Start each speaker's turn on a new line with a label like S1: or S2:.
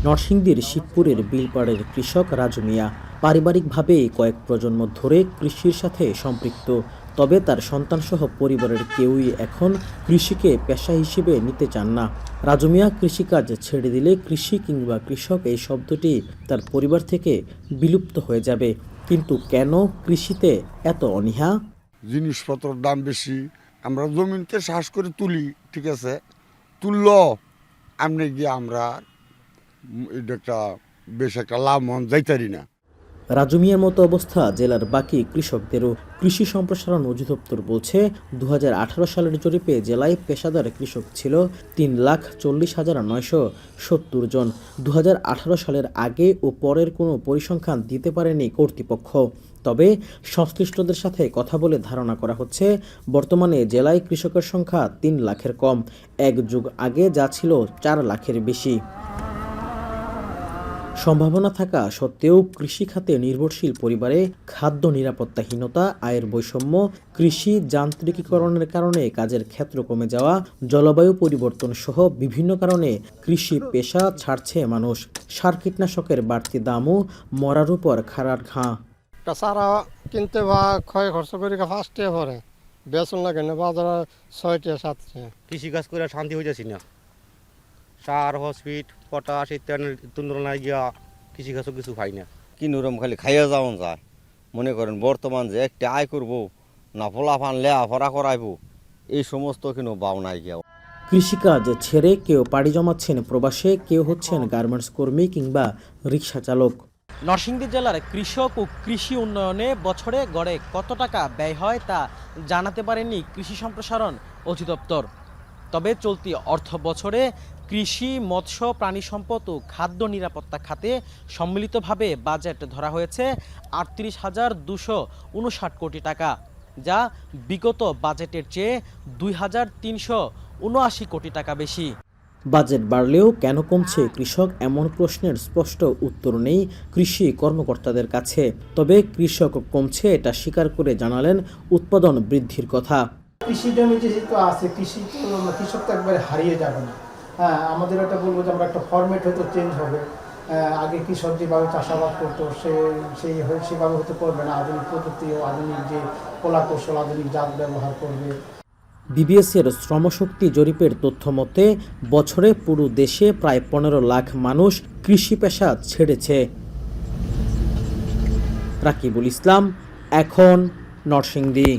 S1: নরসিংদীর শিবপুরের বিলপাড়ের কৃষক রাজু মিয়া পারিবারিকভাবে কয়েক প্রজন্ম ধরে কৃষির সাথে সম্পৃক্ত। তবে তার সন্তানসহ পরিবারের কেউই এখন কৃষিকে পেশা হিসেবে নিতে চান না। রাজু মিয়া কৃষিকাজ ছেড়ে দিলে কৃষি কিংবা কৃষক এই শব্দটি তার পরিবার থেকে বিলুপ্ত হয়ে যাবে। কিন্তু কেন কৃষিতে এত অনীহা?
S2: জিনিসপত্রের দাম বেশি, আমরা জমিনকে চাষ করে তুলি, ঠিক আছে, তুলল আমনে গিয়ে আমরা এটা একটা বেশ একটা লাভবান যাইতারি না।
S1: রাজু মিয়ার মতো অবস্থা জেলার বাকি কৃষকদেরও। কৃষি সম্প্রসারণ অধিদপ্তর বলছে 2018 সালের জরিপে জেলায় পেশাদার কৃষক ছিল 3,40,970 জন। 2018 সালের আগে ও পরের কোনো পরিসংখ্যান দিতে পারেনি কর্তৃপক্ষ। তবে সংশ্লিষ্টদের সাথে কথা বলে ধারণা করা হচ্ছে বর্তমানে জেলায় কৃষকের সংখ্যা 3 লাখের কম, এক যুগ আগে যা ছিল 4 লাখের বেশি। সম্ভাবনা থাকা সত্ত্বেও কৃষি খাতে নির্ভরশীল পরিবারে খাদ্য নিরাপত্তাহীনতা, আয়ের বৈষম্য, কৃষি যান্ত্রিকীকরণের কারণে কাজের ক্ষেত্র কমে যাওয়া, জলবায়ু পরিবর্তন সহ বিভিন্ন কারণে কৃষি পেশা ছাড়ছে মানুষ। সার কীটনাশকের বাড়তি দামও মরার উপর খাড়ার ঘা।
S3: সারা কিনতে বা ক্ষয় খরচ করে 5 টাকা পরে বেতন লাগে না, বাজারে 6 টাকা 7 টাকা।
S4: কৃষিকাজ করে শান্তি হয়ে যাচ্ছি না। সার, হসপিট, পটাশ ইত্যাদির তুলনায় গিয়া কৃষিকাজও কিছু পাই না।
S5: কিনুরম খালি খাইয়া যাওন যায়। মনে করেন বর্তমান যে একটা আয় করবো না, ফলাফান লেয়াফরা করাইবো, এই সমস্ত কিন্তু বাও নাই গিয়া।
S1: কৃষিকাজ ছেড়ে কেউ পাড়ি জমাচ্ছেন প্রবাসে, কেউ হচ্ছেন গার্মেন্টস কর্মী কিংবা রিক্সা চালক। নরসিংদী জেলার কৃষক ও কৃষি উন্নয়নে বছরে গড়ে কত টাকা ব্যয় হয় তা জানাতে পারেনি কৃষি সম্প্রসারণ অধিদপ্তর। তবে চলতি অর্থ বছরে কৃষি, মৎস্য, প্রাণী সম্পদ ও খাদ্য নিরাপত্তা খাতে সম্মিলিতভাবে বাজেট ধরা হয়েছে 38,259 কোটি টাকা, যা বিগত বাজেটের চেয়ে 2,379 কোটি টাকা বেশি। বাজেট বাড়লেও কেন কমছে কৃষক, এমন প্রশ্নের স্পষ্ট উত্তর নেই কৃষি কর্মকর্তাদের কাছে। তবে কৃষক কমছে এটা স্বীকার করে জানালেন উৎপাদন বৃদ্ধির কথা।
S6: কৃষি জমি যেহেতু আছে, কৃষক তো একবারে হারিয়ে যাবে না। হ্যাঁ, আমাদের একটা বলবো যে আমরা একটা ফরম্যাট হয়তো চেঞ্জ হবে। আগে কৃষক যেভাবে চাষাবাদ করতো সেভাবে হয়তো করবে না। আধুনিক প্রযুক্তি ও আধুনিক যে কলা কৌশল, আধুনিক জাত ব্যবহার করবে।
S1: বিবিএসের শ্রমশক্তি জরিপের তথ্য মতে বছরে পুরো দেশে প্রায় 15 লাখ মানুষ কৃষি পেশা ছেড়েছে। রাকিবুল ইসলাম, এখন, নরসিংদী।